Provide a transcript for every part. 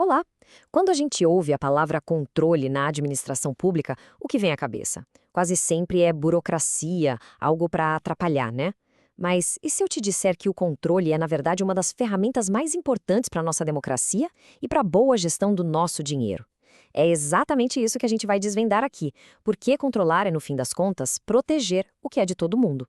Olá! Quando a gente ouve a palavra controle na administração pública, o que vem à cabeça? Quase sempre é burocracia, algo para atrapalhar, né? Mas e se eu te disser que o controle é, na verdade, uma das ferramentas mais importantes para a nossa democracia e para a boa gestão do nosso dinheiro? É exatamente isso que a gente vai desvendar aqui, porque controlar é, no fim das contas, proteger o que é de todo mundo.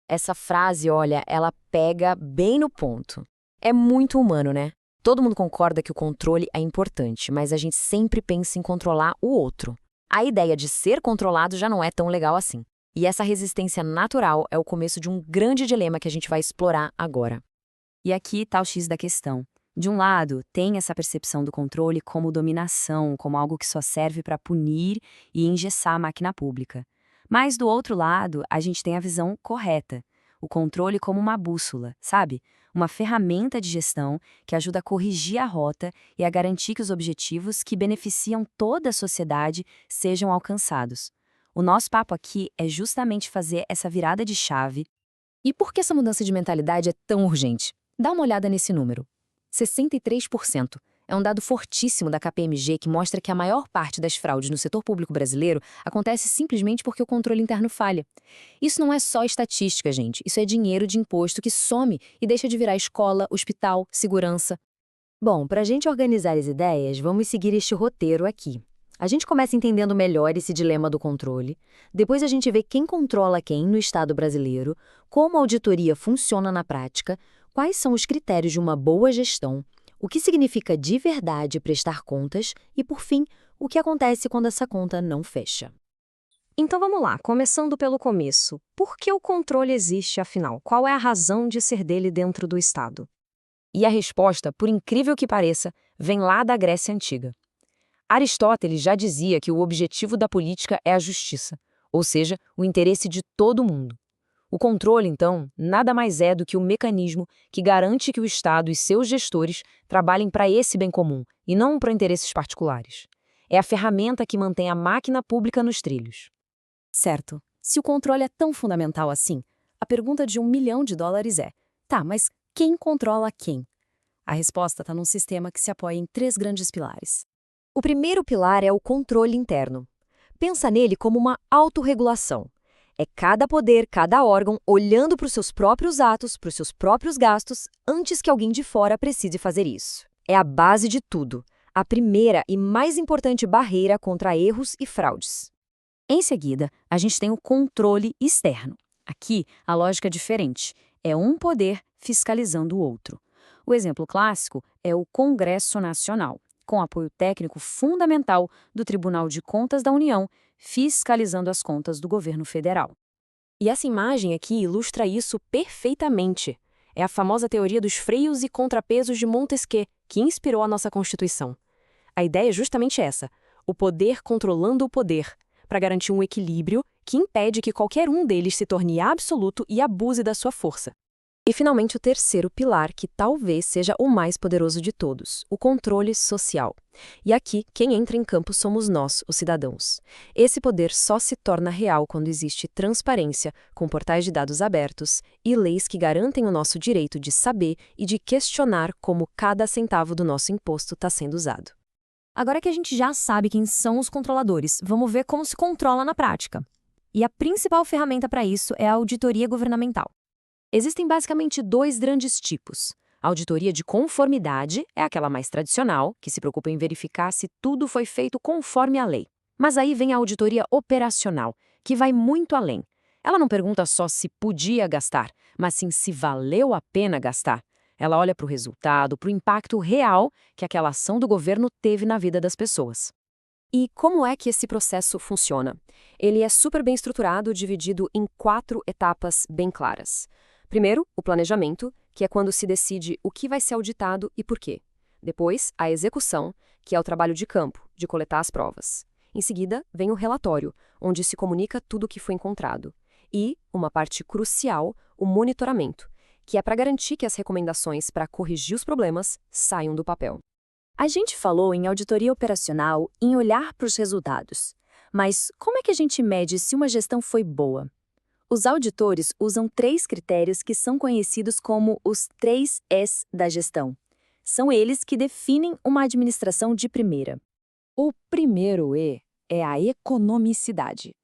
Essa frase, olha, ela pega bem no ponto. É muito humano, né? Todo mundo concorda que o controle é importante, mas a gente sempre pensa em controlar o outro. A ideia de ser controlado já não é tão legal assim. E essa resistência natural é o começo de um grande dilema que a gente vai explorar agora. E aqui está o X da questão. De um lado, tem essa percepção do controle como dominação, como algo que só serve para punir e engessar a máquina pública. Mas do outro lado, a gente tem a visão correta. O controle como uma bússola, sabe? Uma ferramenta de gestão que ajuda a corrigir a rota e a garantir que os objetivos que beneficiam toda a sociedade sejam alcançados. O nosso papo aqui é justamente fazer essa virada de chave. E por que essa mudança de mentalidade é tão urgente? Dá uma olhada nesse número. 63%. É um dado fortíssimo da KPMG que mostra que a maior parte das fraudes no setor público brasileiro acontece simplesmente porque o controle interno falha. Isso não é só estatística, gente. Isso é dinheiro de imposto que some e deixa de virar escola, hospital, segurança. Bom, para a gente organizar as ideias, vamos seguir este roteiro aqui. A gente começa entendendo melhor esse dilema do controle, depois a gente vê quem controla quem no Estado brasileiro, como a auditoria funciona na prática, quais são os critérios de uma boa gestão, o que significa de verdade prestar contas e, por fim, o que acontece quando essa conta não fecha. Então vamos lá, começando pelo começo. Por que o controle existe, afinal? Qual é a razão de ser dele dentro do Estado? E a resposta, por incrível que pareça, vem lá da Grécia Antiga. Aristóteles já dizia que o objetivo da política é a justiça, ou seja, o interesse de todo mundo. O controle, então, nada mais é do que o mecanismo que garante que o Estado e seus gestores trabalhem para esse bem comum e não para interesses particulares. É a ferramenta que mantém a máquina pública nos trilhos. Certo. Se o controle é tão fundamental assim, a pergunta de $1 milhão é: tá, mas quem controla quem? A resposta está num sistema que se apoia em 3 grandes pilares. O primeiro pilar é o controle interno. Pensa nele como uma autorregulação. É cada poder, cada órgão olhando para os seus próprios atos, para os seus próprios gastos, antes que alguém de fora precise fazer isso. É a base de tudo. A primeira e mais importante barreira contra erros e fraudes. Em seguida, a gente tem o controle externo. Aqui, a lógica é diferente. É um poder fiscalizando o outro. O exemplo clássico é o Congresso Nacional, com apoio técnico fundamental do Tribunal de Contas da União, fiscalizando as contas do governo federal. E essa imagem aqui ilustra isso perfeitamente. É a famosa teoria dos freios e contrapesos de Montesquieu, que inspirou a nossa Constituição. A ideia é justamente essa: o poder controlando o poder, para garantir um equilíbrio que impede que qualquer um deles se torne absoluto e abuse da sua força. E, finalmente, o terceiro pilar, que talvez seja o mais poderoso de todos, o controle social. E aqui, quem entra em campo somos nós, os cidadãos. Esse poder só se torna real quando existe transparência, com portais de dados abertos e leis que garantem o nosso direito de saber e de questionar como cada centavo do nosso imposto está sendo usado. Agora que a gente já sabe quem são os controladores, vamos ver como se controla na prática. E a principal ferramenta para isso é a auditoria governamental. Existem basicamente 2 grandes tipos. A auditoria de conformidade é aquela mais tradicional, que se preocupa em verificar se tudo foi feito conforme a lei. Mas aí vem a auditoria operacional, que vai muito além. Ela não pergunta só se podia gastar, mas sim se valeu a pena gastar. Ela olha para o resultado, para o impacto real que aquela ação do governo teve na vida das pessoas. E como é que esse processo funciona? Ele é super bem estruturado, dividido em 4 etapas bem claras. Primeiro, o planejamento, que é quando se decide o que vai ser auditado e por quê. Depois, a execução, que é o trabalho de campo, de coletar as provas. Em seguida, vem o relatório, onde se comunica tudo o que foi encontrado. E, uma parte crucial, o monitoramento, que é para garantir que as recomendações para corrigir os problemas saiam do papel. A gente falou em auditoria operacional, em olhar para os resultados. Mas como é que a gente mede se uma gestão foi boa? Os auditores usam 3 critérios que são conhecidos como os 3 Es da gestão: São eles que definem uma administração de primeira. O primeiro E é a economicidade.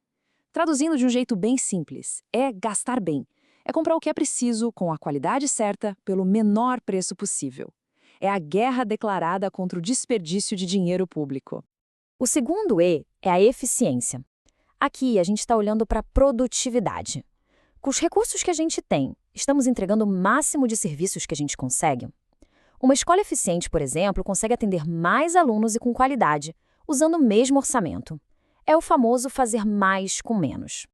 Traduzindo de um jeito bem simples, é gastar bem. É comprar o que é preciso, com a qualidade certa, pelo menor preço possível. É a guerra declarada contra o desperdício de dinheiro público. O segundo E é a eficiência. Aqui a gente está olhando para a produtividade. Com os recursos que a gente tem, estamos entregando o máximo de serviços que a gente consegue? Uma escola eficiente, por exemplo, consegue atender mais alunos e com qualidade, usando o mesmo orçamento. É o famoso fazer mais com menos.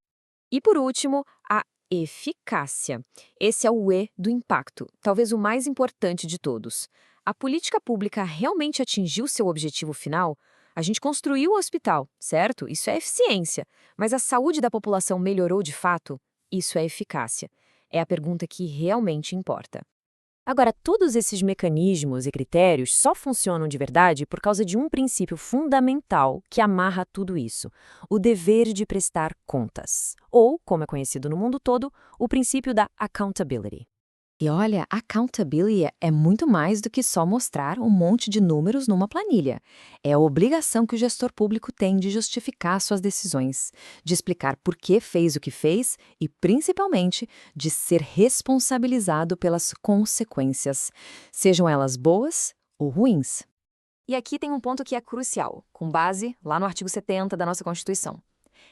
E por último, a eficácia. Esse é o E do impacto, talvez o mais importante de todos. A política pública realmente atingiu seu objetivo final? A gente construiu o hospital, certo? Isso é eficiência. Mas a saúde da população melhorou de fato? Isso é eficácia. É a pergunta que realmente importa. Agora, todos esses mecanismos e critérios só funcionam de verdade por causa de um princípio fundamental que amarra tudo isso: o dever de prestar contas. Ou, como é conhecido no mundo todo, o princípio da accountability. E olha, accountability é muito mais do que só mostrar um monte de números numa planilha. É a obrigação que o gestor público tem de justificar suas decisões, de explicar por que fez o que fez e, principalmente, de ser responsabilizado pelas consequências, sejam elas boas ou ruins. E aqui tem um ponto que é crucial, com base lá no artigo 70 da nossa Constituição.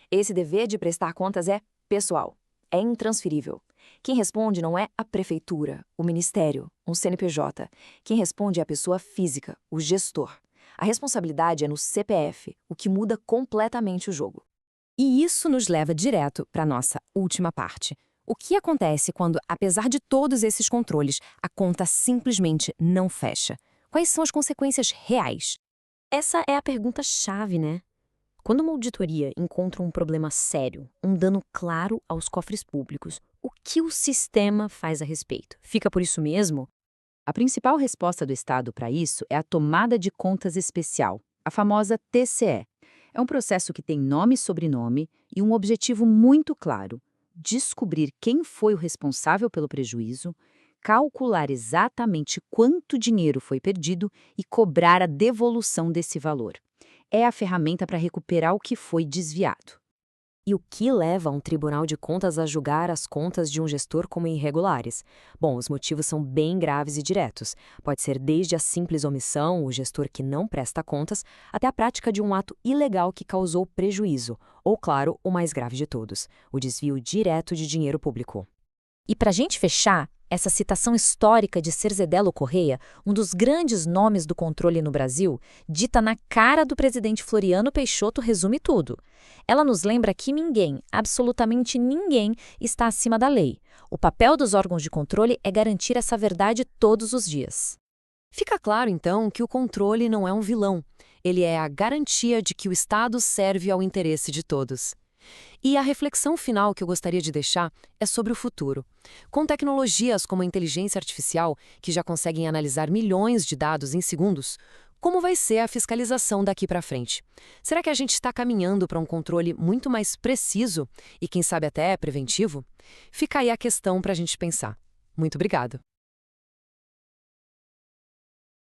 Esse dever de prestar contas é pessoal, é intransferível. Quem responde não é a prefeitura, o ministério, um CNPJ. Quem responde é a pessoa física, o gestor. A responsabilidade é no CPF, o que muda completamente o jogo. E isso nos leva direto para a nossa última parte. O que acontece quando, apesar de todos esses controles, a conta simplesmente não fecha? Quais são as consequências reais? Essa é a pergunta-chave, né? Quando uma auditoria encontra um problema sério, um dano claro aos cofres públicos, o que o sistema faz a respeito? Fica por isso mesmo? A principal resposta do Estado para isso é a tomada de contas especial, a famosa TCE. É um processo que tem nome e sobrenome e um objetivo muito claro: descobrir quem foi o responsável pelo prejuízo, calcular exatamente quanto dinheiro foi perdido e cobrar a devolução desse valor. É a ferramenta para recuperar o que foi desviado. E o que leva um tribunal de contas a julgar as contas de um gestor como irregulares? Bom, os motivos são bem graves e diretos. Pode ser desde a simples omissão, o gestor que não presta contas, até a prática de um ato ilegal que causou prejuízo, ou, claro, o mais grave de todos, o desvio direto de dinheiro público. E para a gente fechar, essa citação histórica de Cerzedelo Correia, um dos grandes nomes do controle no Brasil, dita na cara do presidente Floriano Peixoto, resume tudo. Ela nos lembra que ninguém, absolutamente ninguém, está acima da lei. O papel dos órgãos de controle é garantir essa verdade todos os dias. Fica claro, então, que o controle não é um vilão. Ele é a garantia de que o Estado serve ao interesse de todos. E a reflexão final que eu gostaria de deixar é sobre o futuro. Com tecnologias como a inteligência artificial, que já conseguem analisar milhões de dados em segundos, como vai ser a fiscalização daqui para frente? Será que a gente está caminhando para um controle muito mais preciso e, quem sabe, até preventivo? Fica aí a questão para a gente pensar. Muito obrigado!